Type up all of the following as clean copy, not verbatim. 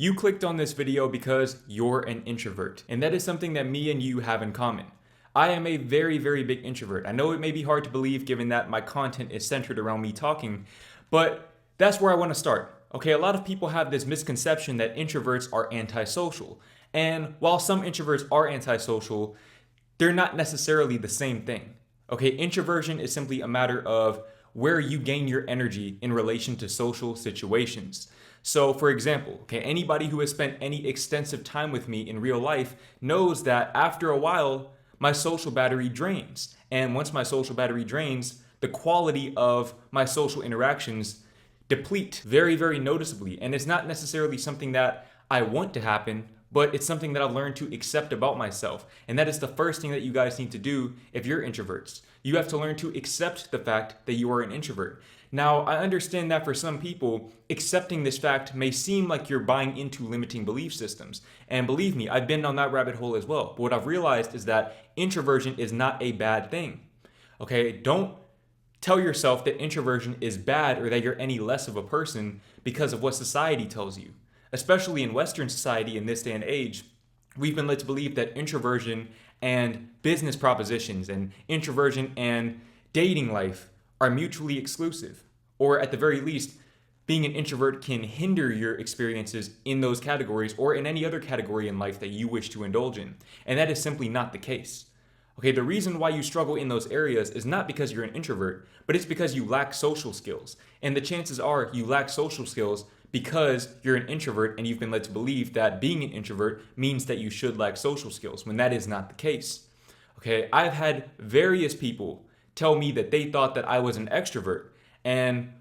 You clicked on this video because you're an introvert, and that is something that me and you have in common. I am a very, very big introvert. I know it may be hard to believe given that my content is centered around me talking, but that's where I want to start. Okay, a lot of people have this misconception that introverts are antisocial. And while some introverts are antisocial, they're not necessarily the same thing. Okay, introversion is simply a matter of where you gain your energy in relation to social situations. So, for example, okay, anybody who has spent any extensive time with me in real life knows that after a while, my social battery drains. And once my social battery drains, the quality of my social interactions deplete very, very noticeably. And it's not necessarily something that I want to happen, but it's something that I've learned to accept about myself. And that is the first thing that you guys need to do if you're introverts. You have to learn to accept the fact that you are an introvert. Now, I understand that for some people, accepting this fact may seem like you're buying into limiting belief systems. And believe me, I've been on that rabbit hole as well. But what I've realized is that introversion is not a bad thing. Okay, don't tell yourself that introversion is bad or that you're any less of a person because of what society tells you. Especially in Western society in this day and age, we've been led to believe that introversion and business propositions and introversion and dating life are mutually exclusive. Or at the very least, being an introvert can hinder your experiences in those categories or in any other category in life that you wish to indulge in. And that is simply not the case. Okay, the reason why you struggle in those areas is not because you're an introvert, but it's because you lack social skills. And the chances are you lack social skills because you're an introvert and you've been led to believe that being an introvert means that you should lack social skills, when that is not the case. Okay, I've had various people tell me that they thought that I was an extrovert, and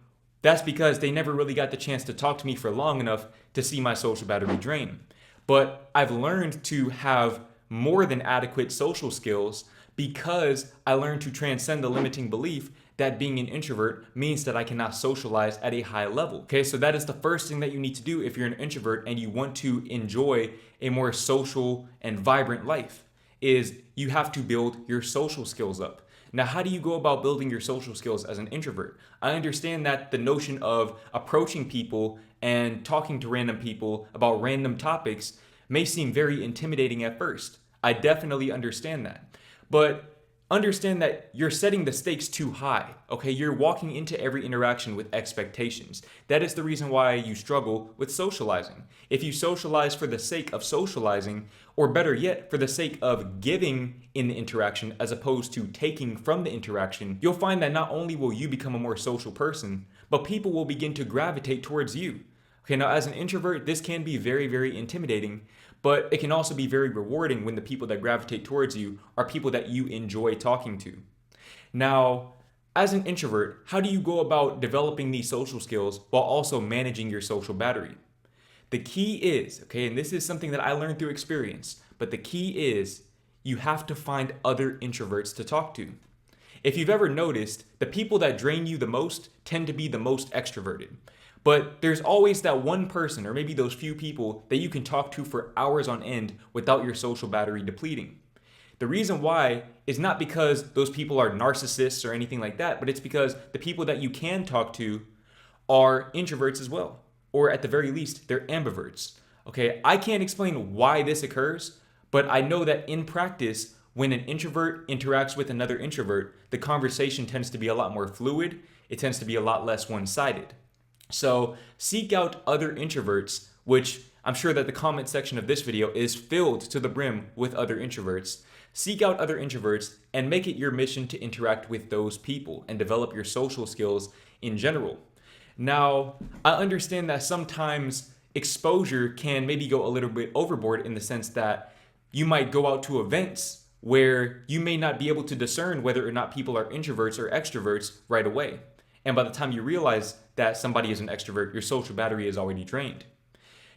that's because they never really got the chance to talk to me for long enough to see my social battery drain. But I've learned to have more than adequate social skills because I learned to transcend the limiting belief that being an introvert means that I cannot socialize at a high level. Okay, so that is the first thing that you need to do if you're an introvert and you want to enjoy a more social and vibrant life, is you have to build your social skills up. Now, how do you go about building your social skills as an introvert? I understand that the notion of approaching people and talking to random people about random topics may seem very intimidating at first. I definitely understand that. But understand that you're setting the stakes too high, okay? You're walking into every interaction with expectations. That is the reason why you struggle with socializing. If you socialize for the sake of socializing, or better yet, for the sake of giving in the interaction as opposed to taking from the interaction, you'll find that not only will you become a more social person, but people will begin to gravitate towards you. Okay, now as an introvert, this can be very, very intimidating, but it can also be very rewarding when the people that gravitate towards you are people that you enjoy talking to. Now, as an introvert, how do you go about developing these social skills while also managing your social battery? The key is, okay, and this is something that I learned through experience, but the key is you have to find other introverts to talk to. If you've ever noticed, the people that drain you the most tend to be the most extroverted. But there's always that one person, or maybe those few people, that you can talk to for hours on end without your social battery depleting. The reason why is not because those people are narcissists or anything like that, but it's because the people that you can talk to are introverts as well. Or at the very least, they're ambiverts. Okay, I can't explain why this occurs, but I know that in practice, when an introvert interacts with another introvert, the conversation tends to be a lot more fluid. It tends to be a lot less one-sided. So seek out other introverts, which I'm sure that the comment section of this video is filled to the brim with other introverts. Seek out other introverts and make it your mission to interact with those people and develop your social skills in general. Now, I understand that sometimes exposure can maybe go a little bit overboard in the sense that you might go out to events where you may not be able to discern whether or not people are introverts or extroverts right away. And by the time you realize that somebody is an extrovert, your social battery is already drained.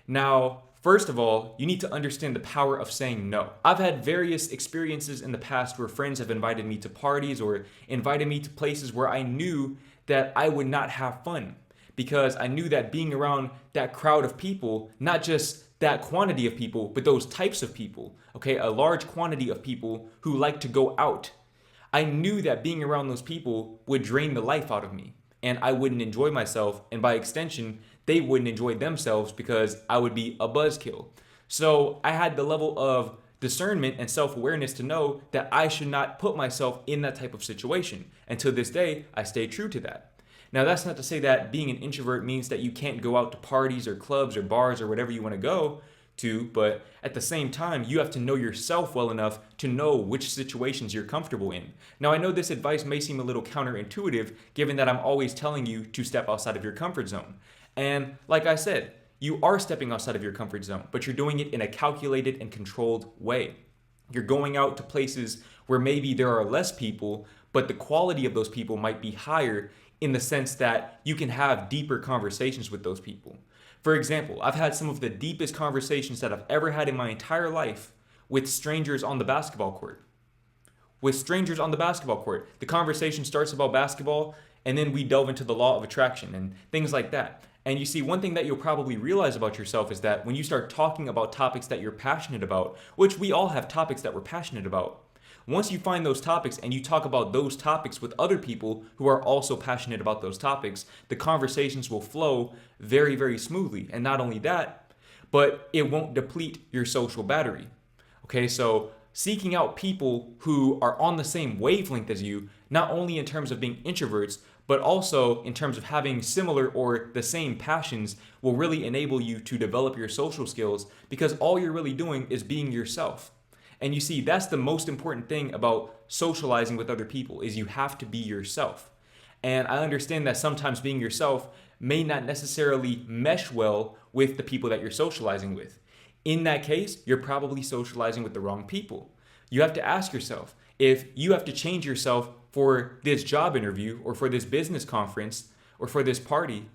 Now, first of all, you need to understand the power of saying no. I've had various experiences in the past where friends have invited me to parties or invited me to places where I knew that I would not have fun because I knew that being around that crowd of people, not just that quantity of people, but those types of people, okay, a large quantity of people who like to go out, I knew that being around those people would drain the life out of me and I wouldn't enjoy myself. And by extension, they wouldn't enjoy themselves because I would be a buzzkill. So I had the level of discernment and self-awareness to know that I should not put myself in that type of situation. And to this day, I stay true to that. Now, that's not to say that being an introvert means that you can't go out to parties or clubs or bars or whatever you want to go to, but at the same time, you have to know yourself well enough to know which situations you're comfortable in. Now, I know this advice may seem a little counterintuitive, given that I'm always telling you to step outside of your comfort zone. And like I said, you are stepping outside of your comfort zone, but you're doing it in a calculated and controlled way. You're going out to places where maybe there are less people, but the quality of those people might be higher in the sense that you can have deeper conversations with those people. For example, I've had some of the deepest conversations that I've ever had in my entire life with strangers on the basketball court. With strangers on the basketball court. The conversation starts about basketball, and then we delve into the law of attraction and things like that. And you see, one thing that you'll probably realize about yourself is that when you start talking about topics that you're passionate about, which we all have topics that we're passionate about, once you find those topics and you talk about those topics with other people who are also passionate about those topics, the conversations will flow very, very smoothly. And not only that, but it won't deplete your social battery. Okay, so seeking out people who are on the same wavelength as you, not only in terms of being introverts, but also in terms of having similar or the same passions, will really enable you to develop your social skills, because all you're really doing is being yourself. And you see, that's the most important thing about socializing with other people, is you have to be yourself. And I understand that sometimes being yourself may not necessarily mesh well with the people that you're socializing with. In that case, you're probably socializing with the wrong people. You have to ask yourself, if you have to change yourself for this job interview or for this business conference or for this party,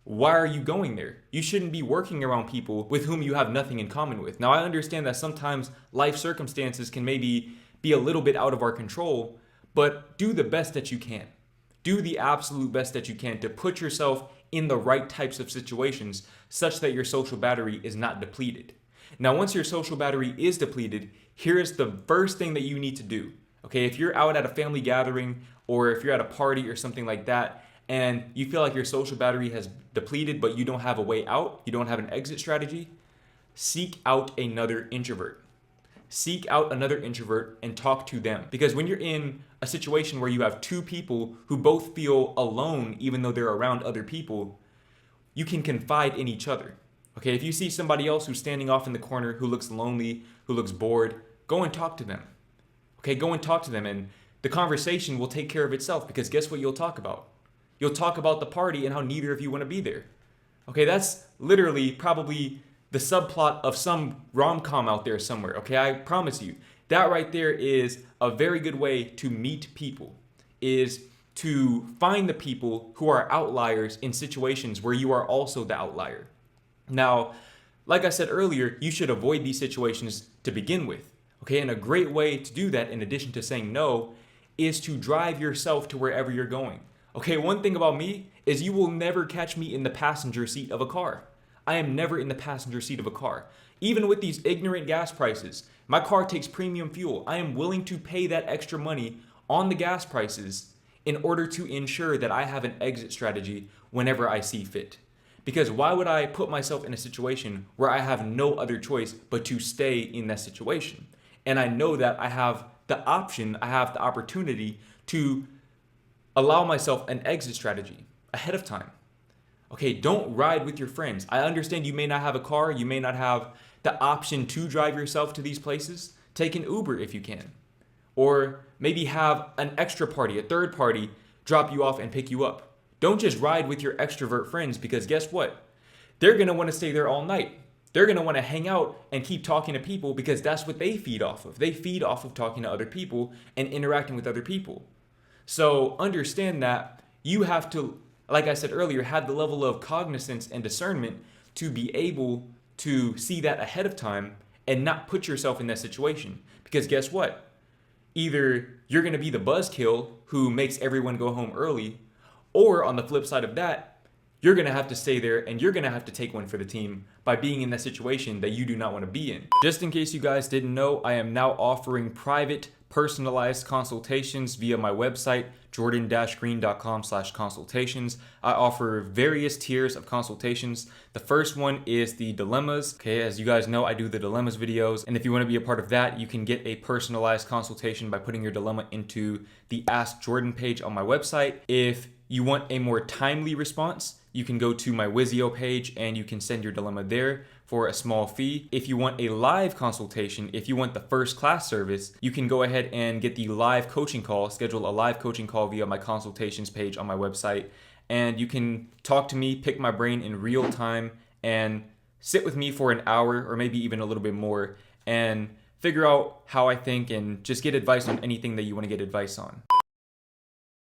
why are you going there? You shouldn't be working around people with whom you have nothing in common with. Now, I understand that sometimes life circumstances can maybe be a little bit out of our control, but do the best that you can. Do the absolute best that you can to put yourself in the right types of situations such that your social battery is not depleted. Now, once your social battery is depleted, here's the first thing that you need to do. Okay, if you're out at a family gathering or if you're at a party or something like that, and you feel like your social battery has depleted, but you don't have a way out, you don't have an exit strategy, seek out another introvert. Seek out another introvert and talk to them. Because when you're in a situation where you have two people who both feel alone, even though they're around other people, you can confide in each other. Okay, if you see somebody else who's standing off in the corner, who looks lonely, who looks bored, go and talk to them. Okay, go and talk to them, and the conversation will take care of itself, because guess what you'll talk about? You'll talk about the party and how neither of you want to be there. Okay, that's literally probably the subplot of some rom-com out there somewhere. Okay, I promise you. That right there is a very good way to meet people, is to find the people who are outliers in situations where you are also the outlier. Now, like I said earlier, you should avoid these situations to begin with. Okay, and a great way to do that, in addition to saying no, is to drive yourself to wherever you're going. Okay, one thing about me is you will never catch me in the passenger seat of a car. I am never in the passenger seat of a car. Even with these ignorant gas prices, my car takes premium fuel. I am willing to pay that extra money on the gas prices in order to ensure that I have an exit strategy whenever I see fit. Because why would I put myself in a situation where I have no other choice but to stay in that situation? And I know that I have the option, I have the opportunity to allow myself an exit strategy ahead of time. Okay, don't ride with your friends. I understand you may not have a car, you may not have the option to drive yourself to these places. Take an Uber if you can. Or maybe have an extra party, a third party, drop you off and pick you up. Don't just ride with your extrovert friends, because guess what? They're gonna wanna stay there all night. They're gonna wanna hang out and keep talking to people, because that's what they feed off of. They feed off of talking to other people and interacting with other people. So understand that you have to, like I said earlier, have the level of cognizance and discernment to be able to see that ahead of time and not put yourself in that situation. Because guess what? Either you're going to be the buzzkill who makes everyone go home early, or on the flip side of that, you're going to have to stay there and you're going to have to take one for the team by being in that situation that you do not want to be in. Just in case you guys didn't know, I am now offering private personalized consultations via my website, jordan-green.com/consultations. I offer various tiers of consultations. The first one is the dilemmas. Okay, as you guys know, I do the dilemmas videos. And if you want to be a part of that, you can get a personalized consultation by putting your dilemma into the Ask Jordan page on my website. If you want a more timely response, you can go to my Wizio page and you can send your dilemma there for a small fee. If you want a live consultation, if you want the first class service, you can go ahead and get the live coaching call, schedule a live coaching call via my consultations page on my website. And you can talk to me, pick my brain in real time, and sit with me for an hour or maybe even a little bit more and figure out how I think and just get advice on anything that you want to get advice on.